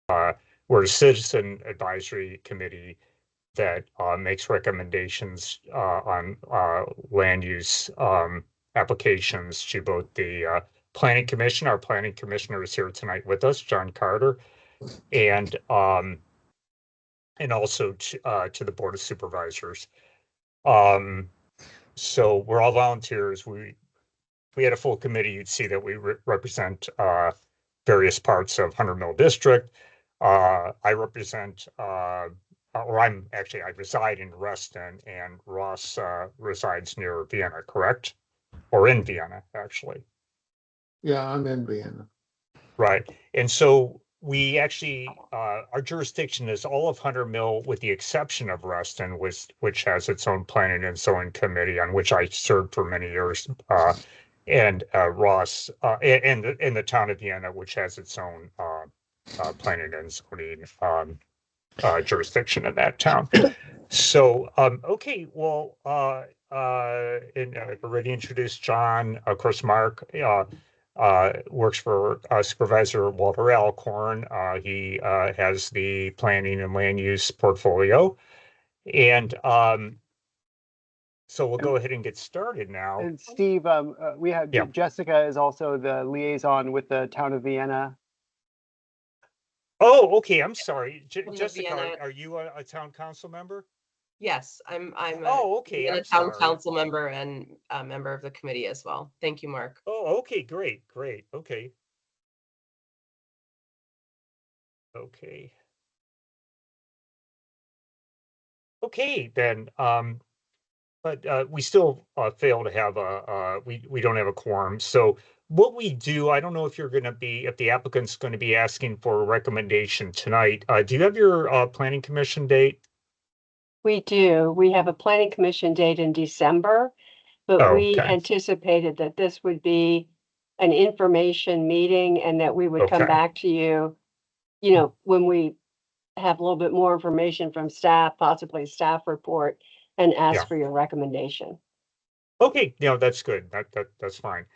we're a citizen advisory committee that makes recommendations on land use applications to both the planning commission. Our planning commissioner is here tonight with us, John Carter, and also to the board of supervisors. So we're all volunteers. We had a full committee, you'd see that we represent various parts of 100 Mill District. I represent, or I reside in Reston, and Ross resides near Vienna, correct? Or in Vienna, actually. Yeah, I'm in Vienna. Right. And so we actually, our jurisdiction is all of 100 Mill with the exception of Reston, which has its own planning and zoning committee on which I served for many years. And Ross, and the town of Vienna, which has its own planning and zoning jurisdiction in that town. So, okay, well, and I've already introduced John. Of course, Mark works for Supervisor Walter Alcorn. He has the planning and land use portfolio. And so we'll go ahead and get started now. And Steve, we have Jessica is also the liaison with the town of Vienna. Oh, okay. I'm sorry, Jessica. Are you a town council member? Yes, I'm okay. a town council member and a member of the committee as well. Thank you, Mark. Oh, okay, great. Okay. Okay, then. But we still fail to have we don't have a quorum. So what we do, I don't know if if the applicant's going to be asking for a recommendation tonight. Do you have your planning commission date? We do. We have a planning commission date in December, but we anticipated that this would be an information meeting and that we would come back to you, when we have a little bit more information from staff, possibly staff report, and ask for your recommendation. Okay, that's good. That's fine.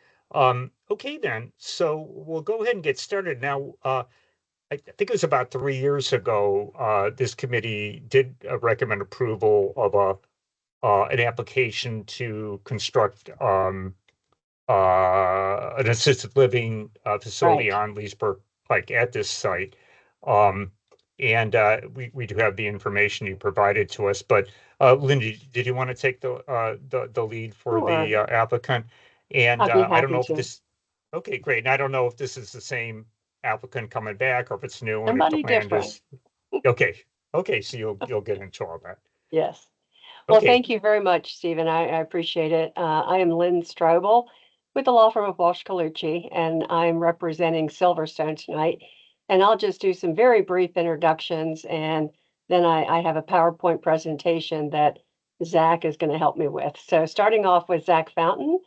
Okay, then. So we'll go ahead and get started now. I think it was about 3 years ago, this committee did recommend approval of an application to construct an assisted living facility on Leesburg Pike at this site. And we do have the information you provided to us, but Linda, did you want to take the lead for the applicant? And I don't know if this. Okay, great. And I don't know if this is the same applicant coming back or if it's new. Somebody different. Okay. So you'll get into all that. Yes. Well, thank you very much, Stephen. I appreciate it. I am Lynn Strobel with the law firm of Walsh Colucci, and I'm representing Silverstone tonight. And I'll just do some very brief introductions, and then I have a PowerPoint presentation that Zach is going to help me with. So starting off with Zach Fountain,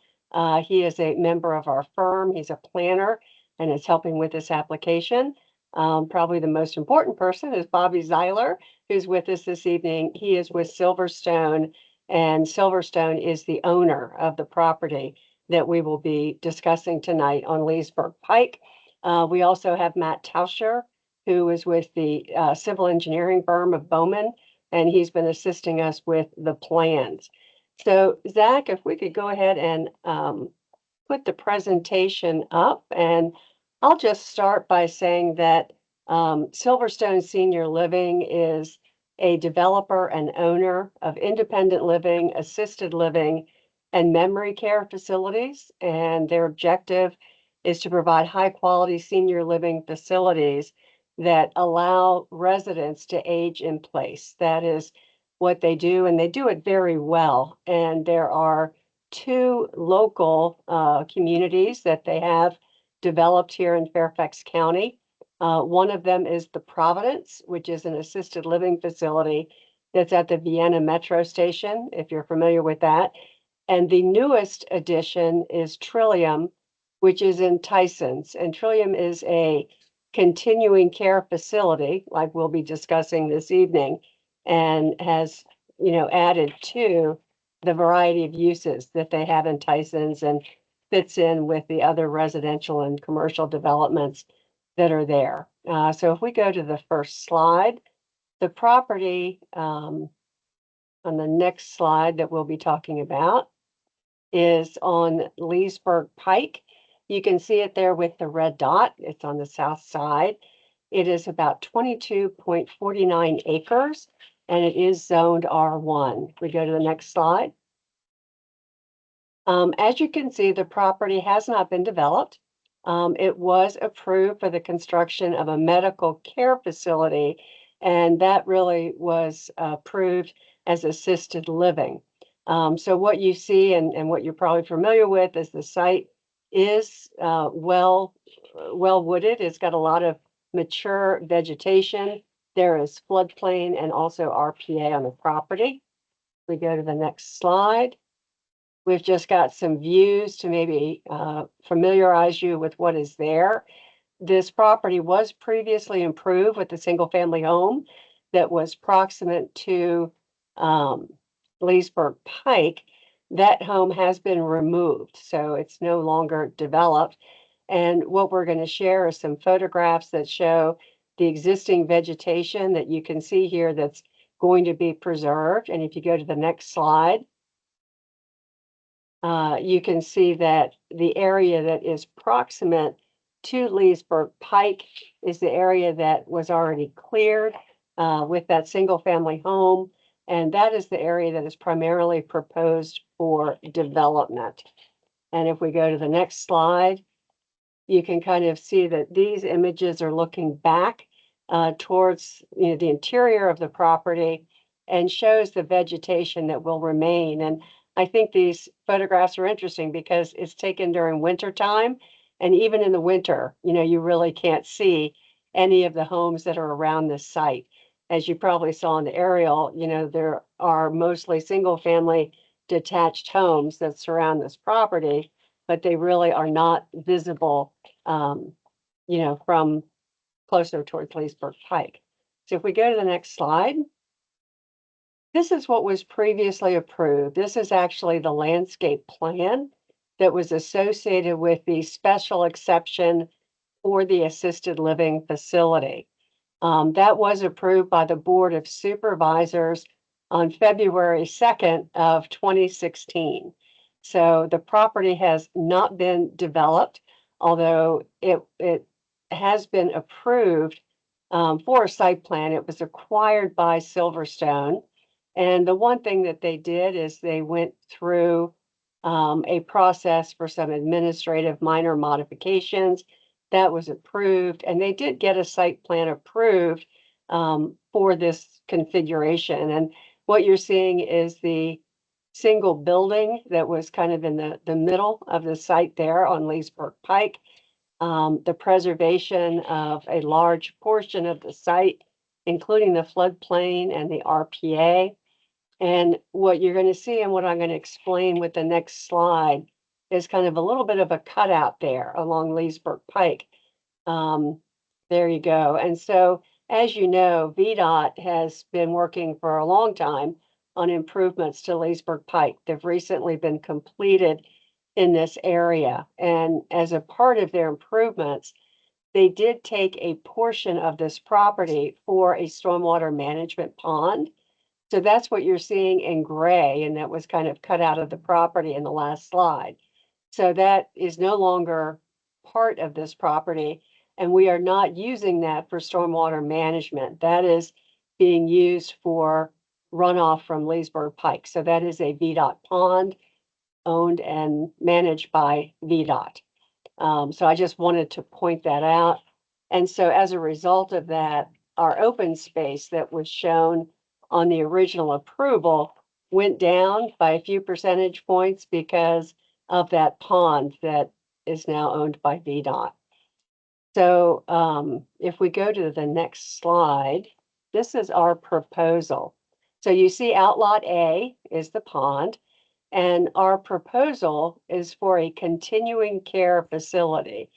he is a member of our firm. He's a planner and is helping with this application. Probably the most important person is Bobby Zeiler, who's with us this evening. He is with Silverstone, and Silverstone is the owner of the property that we will be discussing tonight on Leesburg Pike. We also have Matt Tauscher, who is with the civil engineering firm of Bowman, and he's been assisting us with the plans. So Zach, if we could go ahead and put the presentation up, and I'll just start by saying that Silverstone Senior Living is a developer and owner of independent living, assisted living, and memory care facilities, and their objective is to provide high-quality senior living facilities that allow residents to age in place. That is what they do, and they do it very well. And there are 2 local communities that they have developed here in Fairfax County. One of them is the Providence, which is an assisted living facility that's at the Vienna Metro Station, if you're familiar with that. And the newest addition is Trillium, which is in Tysons. And Trillium is a continuing care facility, like we'll be discussing this evening, and has, added to the variety of uses that they have in Tysons and fits in with the other residential and commercial developments that are there. So if we go to the first slide, the property on the next slide that we'll be talking about is on Leesburg Pike. You can see it there with the red dot. It's on the south side. It is about 22.49 acres, and it is zoned R1. If we go to the next slide. As you can see, the property has not been developed. It was approved for the construction of a medical care facility, and that really was approved as assisted living. So what you see and what you're probably familiar with is the site is well wooded. It's got a lot of mature vegetation. There is floodplain and also RPA on the property. We go to the next slide. We've just got some views to maybe familiarize you with what is there. This property was previously improved with a single-family home that was proximate to Leesburg Pike. That home has been removed, so it's no longer developed. And what we're going to share is some photographs that show the existing vegetation that you can see here that's going to be preserved. And if you go to the next slide, you can see that the area that is proximate to Leesburg Pike is the area that was already cleared with that single family home. And that is the area that is primarily proposed for development. And if we go to the next slide, you can kind of see that these images are looking back towards the interior of the property and shows the vegetation that will remain. And I think these photographs are interesting because it's taken during winter time. And even in the winter, you really can't see any of the homes that are around this site. As you probably saw in the aerial, there are mostly single family detached homes that surround this property, but they really are not visible, from closer towards Leesburg Pike. So if we go to the next slide, this is what was previously approved. This is actually the landscape plan that was associated with the special exception for the assisted living facility. That was approved by the Board of Supervisors on February 2nd of 2016. So the property has not been developed, although it has been approved for a site plan. It was acquired by Silverstone. And the one thing that they did is they went through a process for some administrative minor modifications that was approved, and they did get a site plan approved for this configuration. And what you're seeing is the single building that was kind of in the middle of the site there on Leesburg Pike, the preservation of a large portion of the site, including the floodplain and the RPA. And what you're going to see and what I'm going to explain with the next slide is kind of a little bit of a cutout there along Leesburg Pike. There you go. And so, as you know, VDOT has been working for a long time on improvements to Leesburg Pike. They've recently been completed in this area. And as a part of their improvements, they did take a portion of this property for a stormwater management pond. So that's what you're seeing in gray, and that was kind of cut out of the property in the last slide. So that is no longer part of this property, and we are not using that for stormwater management. That is being used for runoff from Leesburg Pike. So that is a VDOT pond owned and managed by VDOT. So I just wanted to point that out. And so as a result of that, our open space that was shown on the original approval went down by a few percentage points because of that pond that is now owned by VDOT. So if we go to the next slide, this is our proposal. So you see Outlot A is the pond, and our proposal is for a continuing care facility.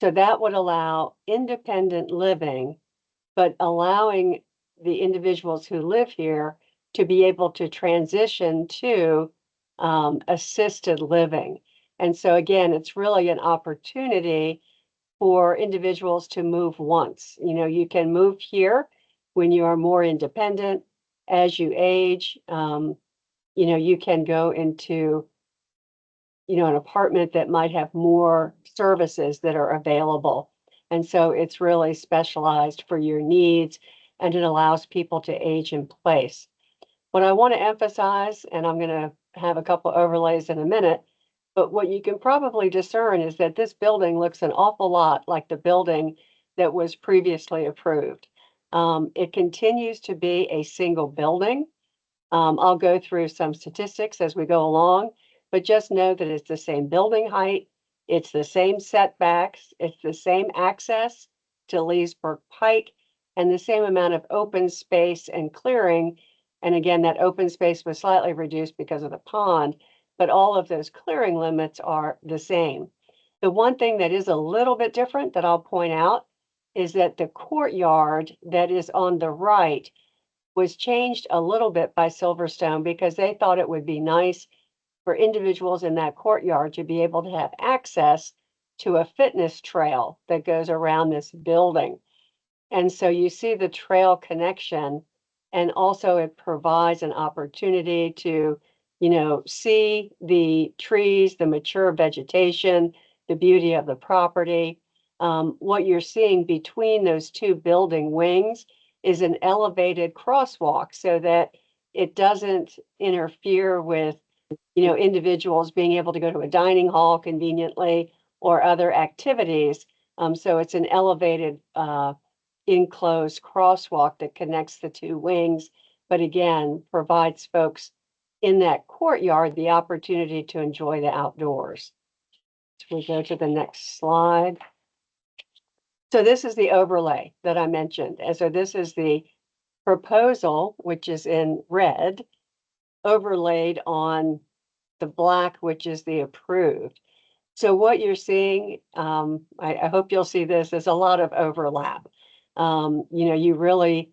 So that would allow independent living, but allowing the individuals who live here to be able to transition to assisted living. And so again, it's really an opportunity for individuals to move once. You know, you can move here when you are more independent. As you age, you know, you can go into, you know, an apartment that might have more services that are available. And so it's really specialized for your needs, and it allows people to age in place. What I want to emphasize, and I'm going to have a couple overlays in a minute, but what you can probably discern is that this building looks an awful lot like the building that was previously approved. It continues to be a single building. I'll go through some statistics as we go along, but just know that it's the same building height, it's the same setbacks, it's the same access to Leesburg Pike, and the same amount of open space and clearing. And again, that open space was slightly reduced because of the pond, but all of those clearing limits are the same. The one thing that is a little bit different that I'll point out is that the courtyard that is on the right was changed a little bit by Silverstone because they thought it would be nice for individuals in that courtyard to be able to have access to a fitness trail that goes around this building. And so you see the trail connection, and also it provides an opportunity to, you know, see the trees, the mature vegetation, the beauty of the property. What you're seeing between those two building wings is an elevated crosswalk so that it doesn't interfere with, you know, individuals being able to go to a dining hall conveniently or other activities. So it's an elevated enclosed crosswalk that connects the two wings, but again, provides folks in that courtyard the opportunity to enjoy the outdoors. So we go to the next slide. So this is the overlay that I mentioned. And so this is the proposal, which is in red, overlaid on the black, which is the approved. So what you're seeing, I hope you'll see this, there's a lot of overlap. You know,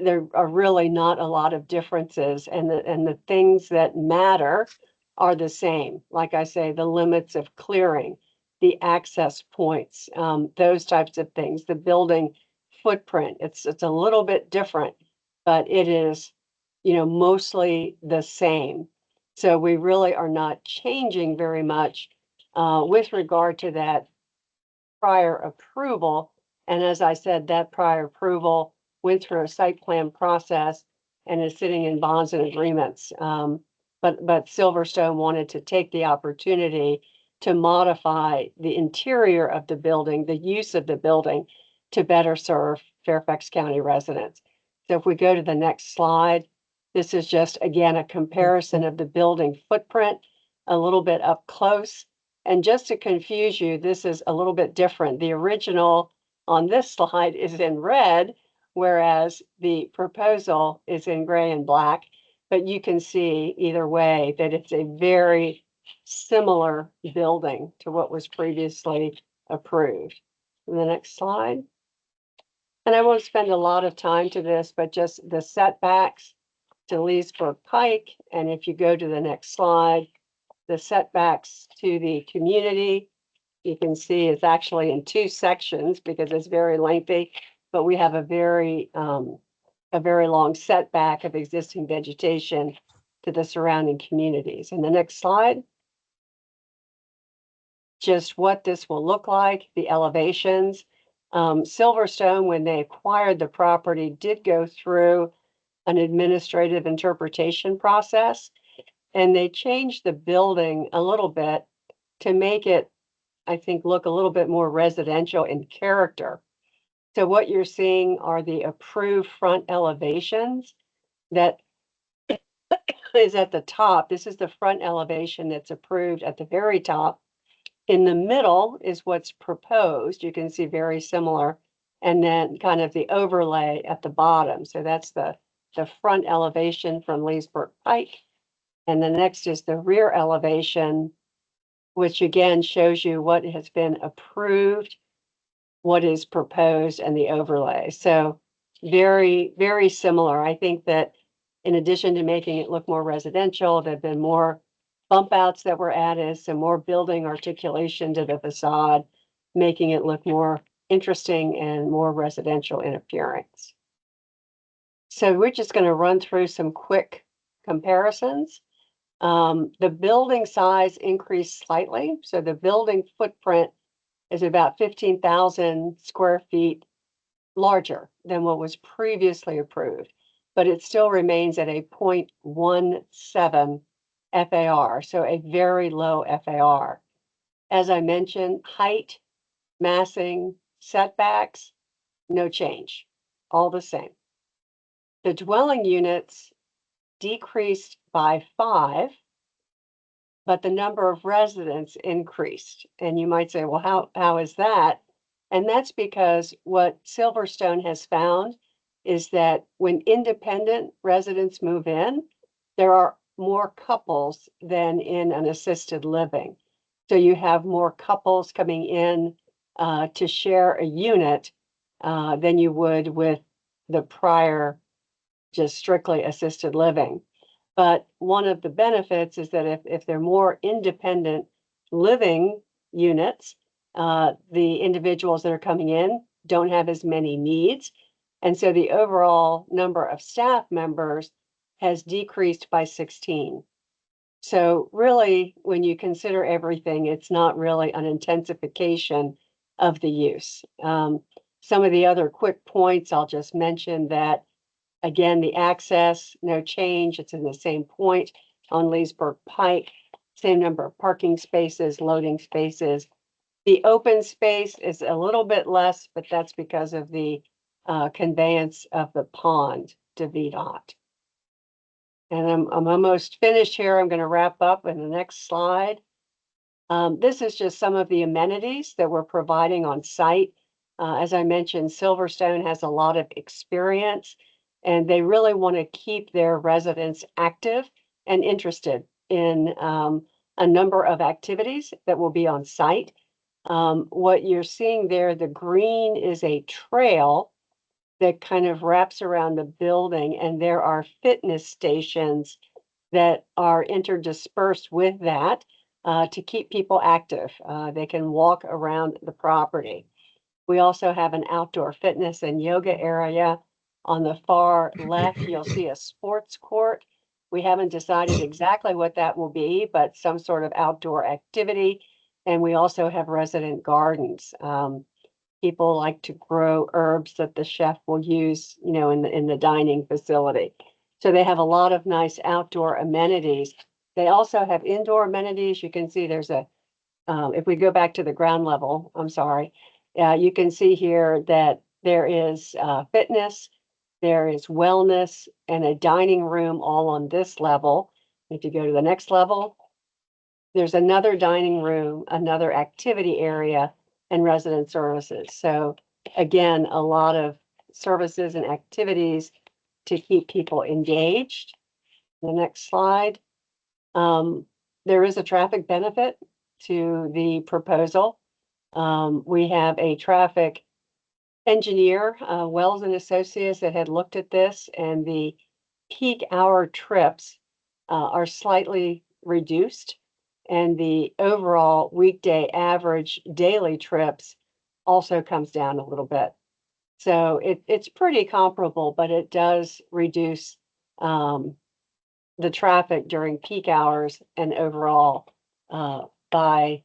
there are really not a lot of differences, and the things that matter are the same. Like I say, the limits of clearing, the access points, those types of things, the building footprint. It's a little bit different, but it is, you know, mostly the same. So we really are not changing very much with regard to that prior approval. And as I said, that prior approval went through a site plan process and is sitting in bonds and agreements. But Silverstone wanted to take the opportunity to modify the interior of the building, the use of the building, to better serve Fairfax County residents. So if we go to the next slide, this is just, again, a comparison of the building footprint, a little bit up close. And just to confuse you, this is a little bit different. The original on this slide is in red, whereas the proposal is in gray and black. But you can see either way that it's a very similar building to what was previously approved. And the next slide. And I won't spend a lot of time to this, but just the setbacks to Leesburg Pike. And if you go to the next slide, the setbacks to the community, you can see it's actually in two sections because it's very lengthy, but we have a very long setback of existing vegetation to the surrounding communities. And the next slide, just what this will look like, the elevations. Silverstone, when they acquired the property, did go through an administrative interpretation process, and they changed the building a little bit to make it, I think, look a little bit more residential in character. So what you're seeing are the approved front elevations that is at the top. This is the front elevation that's approved at the very top. In the middle is what's proposed. You can see very similar. And then kind of the overlay at the bottom. So that's the front elevation from Leesburg Pike. And the next is the rear elevation, which again shows you what has been approved, what is proposed, and the overlay. So very, very similar. I think that in addition to making it look more residential, there have been more bump outs that were added, some more building articulation to the facade. making it look more interesting and more residential in appearance. So we're just going to run through some quick comparisons. The building size increased slightly. So the building footprint is about 15,000 square feet larger than what was previously approved, but it still remains at a 0.17 FAR, so a very low FAR. As I mentioned, height, massing, setbacks, no change, all the same. The dwelling units decreased by 5, but the number of residents increased. And you might say, well, how is that? And that's because what Silverstone has found is that when independent residents move in, there are more couples than in an assisted living. So you have more couples coming in to share a unit than you would with the prior just strictly assisted living. But one of the benefits is that if they're more independent living units, the individuals that are coming in don't have as many needs. And so the overall number of staff members has decreased by 16. So really, when you consider everything, it's not really an intensification of the use. Some of the other quick points, I'll just mention that, again, the access, no change. It's in the same point on Leesburg Pike, same number of parking spaces, loading spaces. The open space is a little bit less, but that's because of the conveyance of the pond to VDOT. And I'm almost finished here. I'm going to wrap up in the next slide. This is just some of the amenities that we're providing on site. As I mentioned, Silverstone has a lot of experience, and they really want to keep their residents active and interested in a number of activities that will be on site. What you're seeing there, the green is a trail that kind of wraps around the building, and there are fitness stations that are interdispersed with that to keep people active. They can walk around the property. We also have an outdoor fitness and yoga area. On the far left, you'll see a sports court. We haven't decided exactly what that will be, but some sort of outdoor activity. And we also have resident gardens. People like to grow herbs that the chef will use, in the dining facility. So they have a lot of nice outdoor amenities. They also have indoor amenities. You can see there's if we go back to the ground level, I'm sorry, you can see here that there is fitness, there is wellness, and a dining room all on this level. If you go to the next level, there's another dining room, another activity area, and resident services. So again, a lot of services and activities to keep people engaged. The next slide. There is a traffic benefit to the proposal. We have a traffic engineer, Wells and Associates, that had looked at this, and the peak hour trips are slightly reduced, and the overall weekday average daily trips also comes down a little bit. So it's pretty comparable, but it does reduce the traffic during peak hours and overall by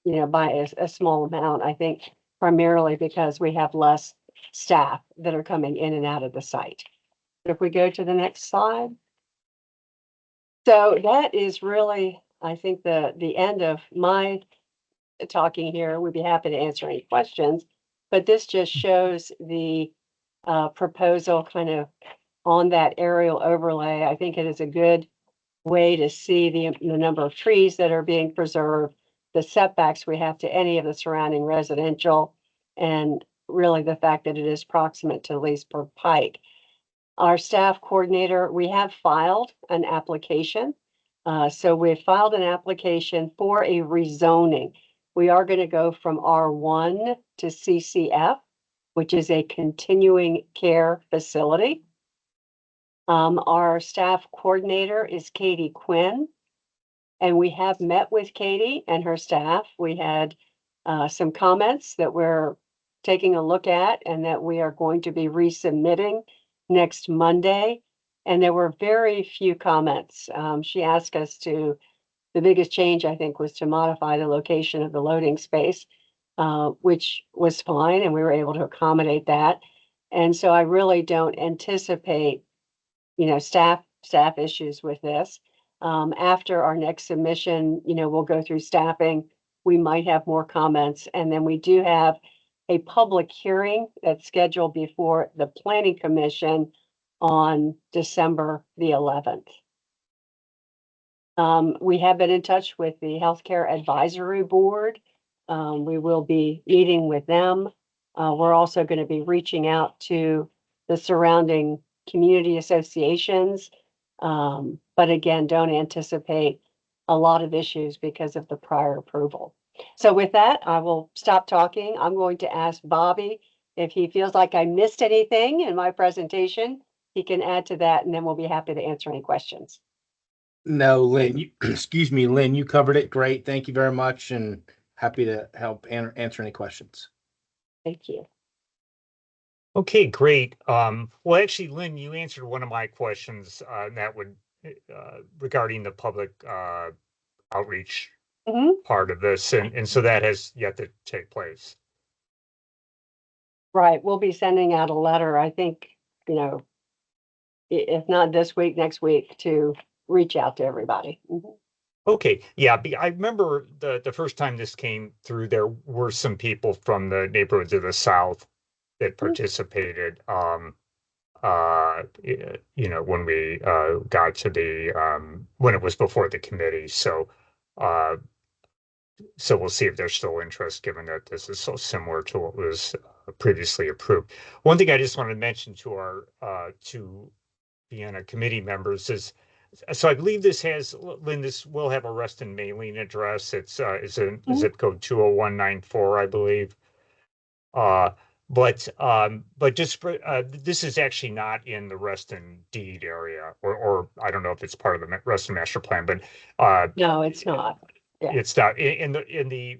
a small amount. I think primarily because we have less staff that are coming in and out of the site. If we go to the next slide. So that is really, I think, the end of my talking here. We'd be happy to answer any questions, but this just shows the proposal kind of on that aerial overlay. I think it is a good way to see the number of trees that are being preserved, the setbacks we have to any of the surrounding residential, and really the fact that it is proximate to Leesburg Pike. Our staff coordinator, we have filed an application. So we filed an application for a rezoning. We are going to go from R1 to CCF, which is a continuing care facility. Our staff coordinator is Katie Quinn, and we have met with Katie and her staff. We had some comments that we're taking a look at and that we are going to be resubmitting next Monday. And there were very few comments. She asked us to, the biggest change, I think, was to modify the location of the loading space, which was fine, and we were able to accommodate that. And so I really don't anticipate, staff issues with this. After our next submission, we'll go through staffing. We might have more comments, and then we do have a public hearing that's scheduled before the Planning Commission on December the 11th. We have been in touch with the Healthcare Advisory Board. We will be meeting with them. We're also going to be reaching out to the surrounding community associations. But again, don't anticipate a lot of issues because of the prior approval. So with that, I will stop talking. I'm going to ask Bobby if he feels like I missed anything in my presentation. He can add to that, and then we'll be happy to answer any questions. No, Lynn, excuse me, Lynn, you covered it great. Thank you very much, and happy to help answer any questions. Thank you. Okay, great. Well, actually, Lynn, you answered one of my questions that would regarding the public outreach part of this, and so that has yet to take place. Right. We'll be sending out a letter, I think, if not this week, next week, to reach out to everybody. Okay, yeah, I remember the first time this came through, there were some people from the neighborhoods of the South that participated. When we got to the when it was before the committee. So we'll see if there's still interest, given that this is so similar to what was previously approved. One thing I just want to mention to our to Vienna committee members is, so I believe this has, Lynn, this will have a Reston mailing address. It's zip code 20194, I believe. But just for, this is actually not in the Reston deed area, or I don't know if it's part of the Reston master plan, but no, it's not. Yeah. It's not in the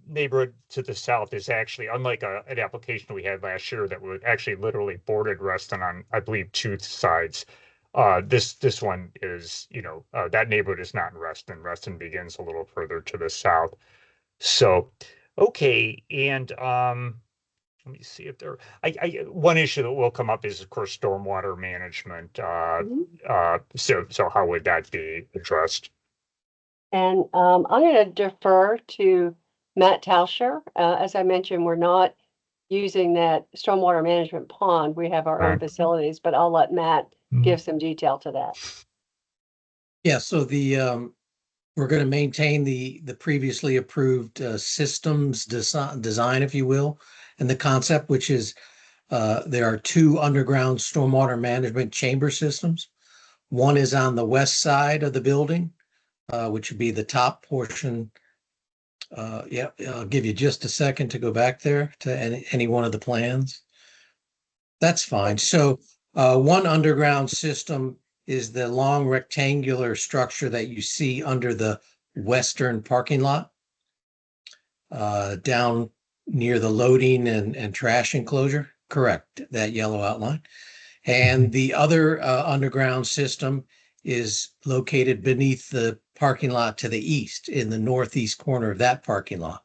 neighborhood to the south is actually, unlike an application we had last year that would actually literally bordered Reston on, I believe, two sides. This one is, that neighborhood is not in Reston. Reston begins a little further to the south. So, okay, and let me see if there. One issue that will come up is, of course, stormwater management. So how would that be addressed? And I'm going to defer to Matt Tauscher. As I mentioned, we're not using that stormwater management pond. We have our own facilities, but I'll let Matt give some detail to that. Yeah, so we're going to maintain the previously approved systems design, if you will, and the concept, which is there are two underground stormwater management chamber systems. One is on the west side of the building, which would be the top portion. Yeah, I'll give you just a second to go back there to any one of the plans. That's fine. So one underground system is the long rectangular structure that you see under the western parking lot, down near the loading and trash enclosure. Correct, that yellow outline. And the other underground system is located beneath the parking lot to the east, in the northeast corner of that parking lot.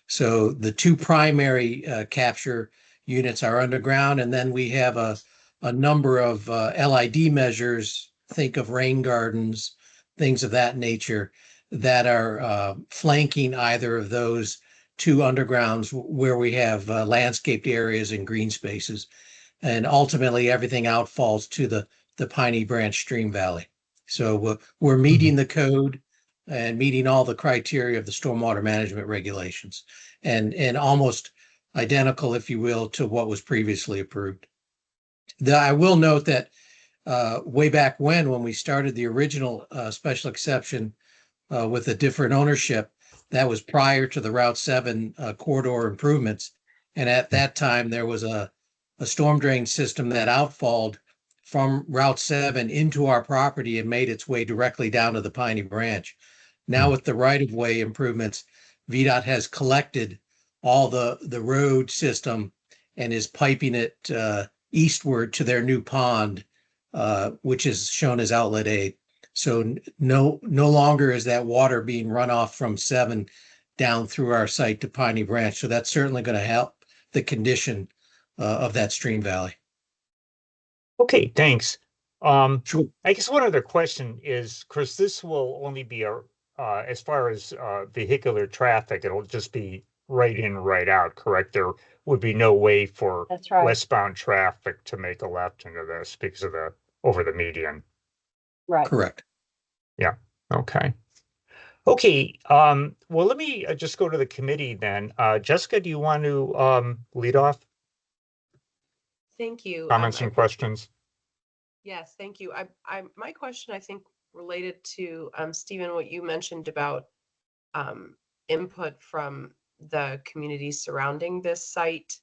So the two primary capture units are underground, and then we have a number of LID measures, think of rain gardens, things of that nature, that are flanking either of those two undergrounds where we have landscaped areas and green spaces. And ultimately, everything outfalls to the Piney Branch Stream Valley. So we're meeting the code and meeting all the criteria of the stormwater management regulations, and almost identical, if you will, to what was previously approved. I will note that way back when we started the original special exception with a different ownership, that was prior to the Route 7 corridor improvements. And at that time, there was a storm drain system that outfalled from Route 7 into our property and made its way directly down to the Piney Branch. Now with the right-of-way improvements, VDOT has collected all the road system and is piping it eastward to their new pond, which is shown as outlet A. So no longer is that water being run off from 7 down through our site to Piney Branch. So that's certainly going to help the condition of that stream valley. Okay, thanks. Sure. I guess one other question is, Chris, this will only be as far as vehicular traffic, it'll just be right in, right out, correct? There would be no way for That's right. westbound traffic to make a left into this because of the over the median. Right. Correct. Yeah. Okay. Okay. Well, let me just go to the committee then. Jessica, do you want to lead off? Thank you. Comments and questions? Yes, thank you. My question, I think, related to Stephen, what you mentioned about input from the communities surrounding this site.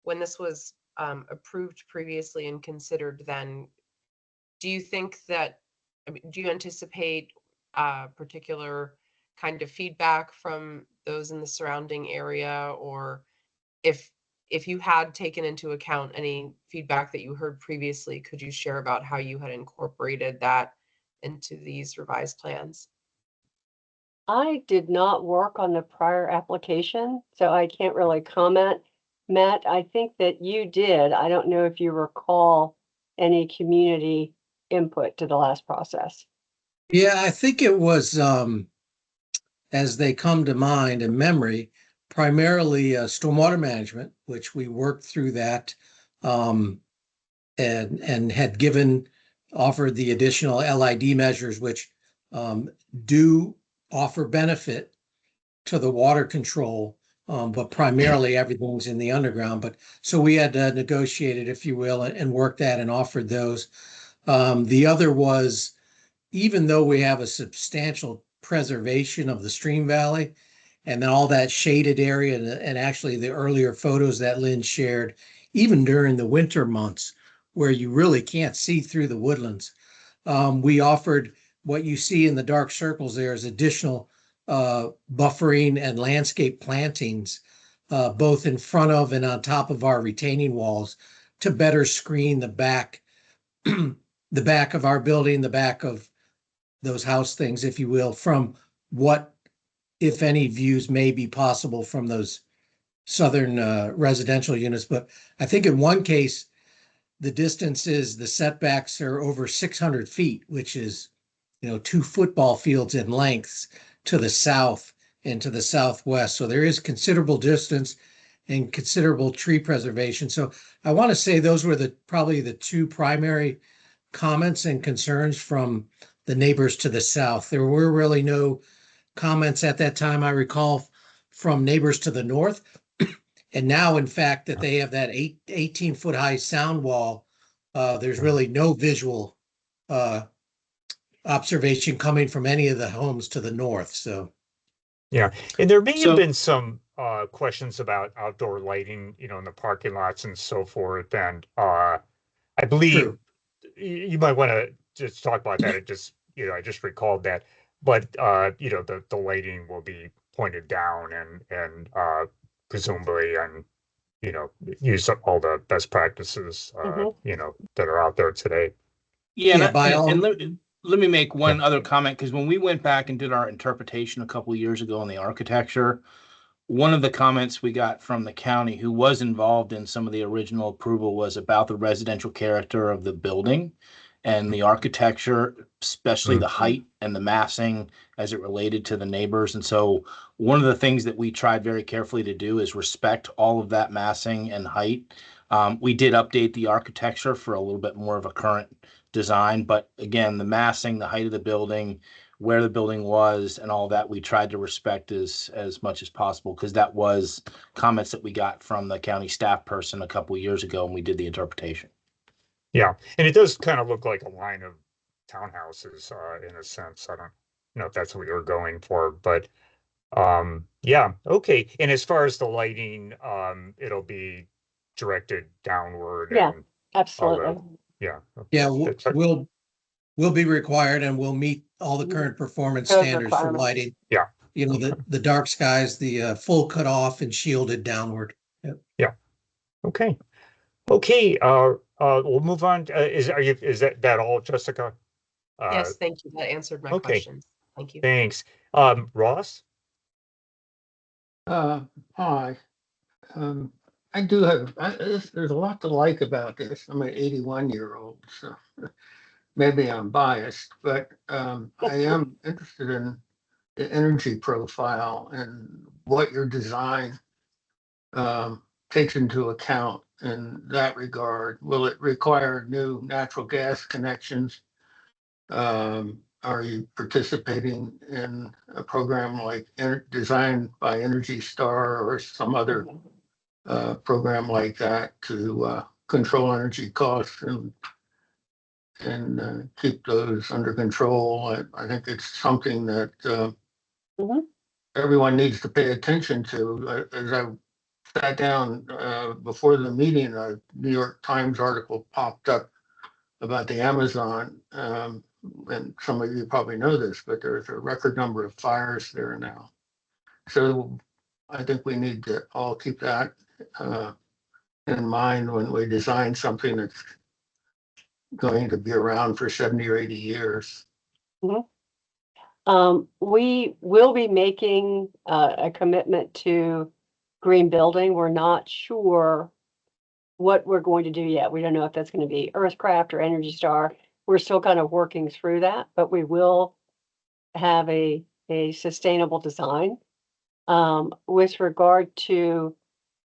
When this was approved previously and considered then, do you think that, do you anticipate particular kind of feedback from those in the surrounding area? Or if you had taken into account any feedback that you heard previously, could you share about how you had incorporated that into these revised plans? I did not work on the prior application, so I can't really comment. Matt, I think that you did. I don't know if you recall any community input to the last process. Yeah, I think it was, as they come to mind in memory, primarily stormwater management, which we worked through that and had offered the additional LID measures, which do offer benefit to the water control, but primarily everything's in the underground. But so we had negotiated, if you will, and worked that and offered those. The other was, even though we have a substantial preservation of the stream valley and then all that shaded area and actually the earlier photos that Lynn shared, even during the winter months where you really can't see through the woodlands, we offered what you see in the dark circles there is additional buffering and landscape plantings, both in front of and on top of our retaining walls to better screen the back, the back of our building, the back of those house things, if you will, from what, if any, views may be possible from those southern residential units. But I think in one case, the setbacks are over 600 feet, which is, 2 football fields in length to the south and to the southwest. So there is considerable distance and considerable tree preservation. So I want to say those were probably the 2 primary comments and concerns from the neighbors to the south. There were really no comments at that time, I recall, from neighbors to the north. And now, in fact, that they have that 18-foot high sound wall, there's really no visual observation coming from any of the homes to the north. So, yeah, and there may have been some questions about outdoor lighting, in the parking lots and so forth. And I believe you might want to just talk about that. It just, I just recalled that. But the lighting will be pointed down and presumably and use all the best practices that are out there today. Yeah, let me make one other comment, because when we went back and did our interpretation a couple of years ago on the architecture, one of the comments we got from the county, who was involved in some of the original approval, was about the residential character of the building and the architecture, especially the height and the massing as it related to the neighbors. And so one of the things that we tried very carefully to do is respect all of that massing and height. We did update the architecture for a little bit more of a current design, but again, the massing, the height of the building, where the building was, and all that, we tried to respect as much as possible, because that was comments that we got from the county staff person a couple of years ago when we did the interpretation. Yeah, and it does kind of look like a line of townhouses in a sense. I don't know if that's what you're going for, but yeah, okay. And as far as the lighting, it'll be directed downward. Yeah, and absolutely. Yeah. We'll be required and we'll meet all the current performance standards for lighting. Yeah. you know, the dark skies, the full cut off and shielded downward. Yep. Yeah. Okay. Okay. We'll move on. Is that all, Jessica? Yes, thank you. That answered my okay. questions. Thank you. Thanks. Ross? Hi. I do have, there's a lot to like about this. I'm an 81-year-old, so maybe I'm biased, but I am interested in the energy profile and what your design takes into account in that regard. Will it require new natural gas connections? Are you participating in a program like designed by Energy Star or some other program like that to control energy costs and keep those under control? I think it's something that everyone needs to pay attention to. As I sat down before the meeting, a New York Times article popped up about the Amazon. And some of you probably know this, but there's a record number of fires there now. So I think we need to all keep that in mind when we design something that's going to be around for 70 or 80 years. We will be making a commitment to green building. We're not sure what we're going to do yet. We don't know if that's going to be Earthcraft or Energy Star. We're still kind of working through that, but we will have a sustainable design. With regard to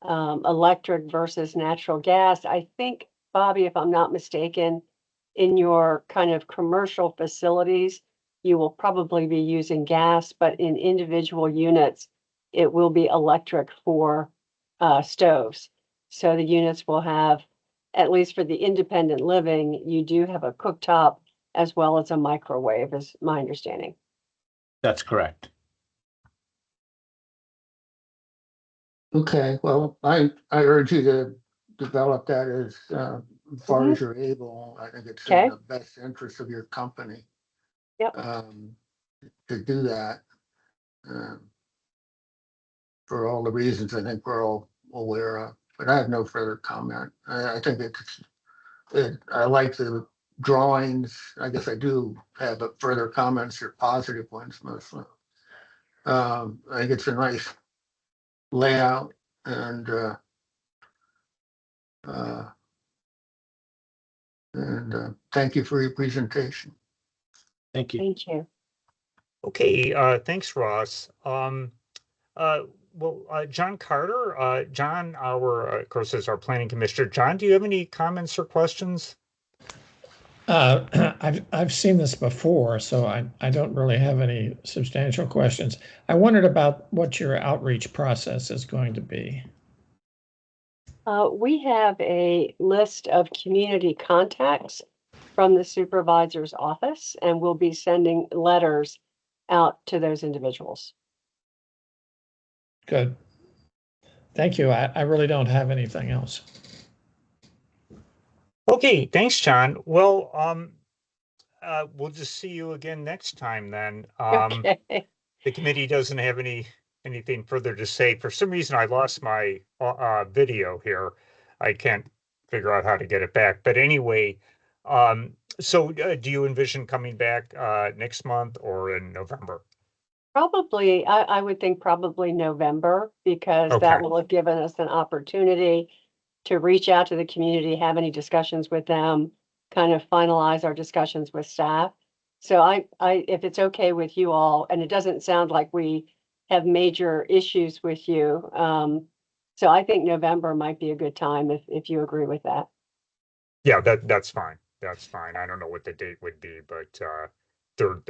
electric versus natural gas, I think, Bobby, if I'm not mistaken, in your kind of commercial facilities, you will probably be using gas, but in individual units, it will be electric for stoves. So the units will have, at least for the independent living, you do have a cooktop as well as a microwave, is my understanding. That's correct. Okay, well, I urge you to develop that as far as you're able. I think it's in the best interest of your company to do that for all the reasons I think we're all aware of. But I have no further comment. I think I like the drawings. I guess I do have further comments or positive ones mostly. I think it's a nice layout and thank you for your presentation. Thank you. Thank you. Okay, thanks, Ross. John Carter, John, of course, is our planning commissioner. John, do you have any comments or questions? I've seen this before, so I don't really have any substantial questions. I wondered about what your outreach process is going to be. We have a list of community contacts from the supervisor's office, and we'll be sending letters out to those individuals. Good. Thank you. I really don't have anything else. Okay, thanks, John. Well, we'll just see you again next time then. Okay. The committee doesn't have anything further to say. For some reason, I lost my video here. I can't figure out how to get it back. But anyway, so do you envision coming back next month or in November? Probably, I would think probably November, because that will have given us an opportunity to reach out to the community, have any discussions with them, kind of finalize our discussions with staff. So if it's okay with you all, and it doesn't sound like we have major issues with you, so I think November might be a good time if you agree with that. Yeah, that's fine. That's fine. I don't know what the date would be, but third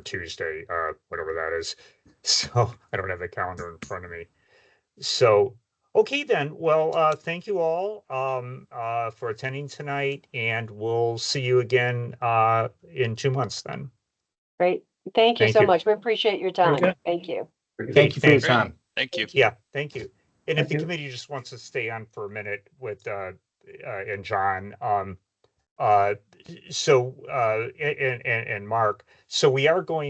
Tuesday, whatever that is. So I don't have the calendar in front of me. So, okay then. Well, thank you all for attending tonight, and we'll see you again in 2 months then. Great. Thank you so much. We appreciate your time. Thank you. Thank you for your time. Thank you. Yeah, thank you. And if the committee just wants to stay on for a minute with and John, and Mark, so we are going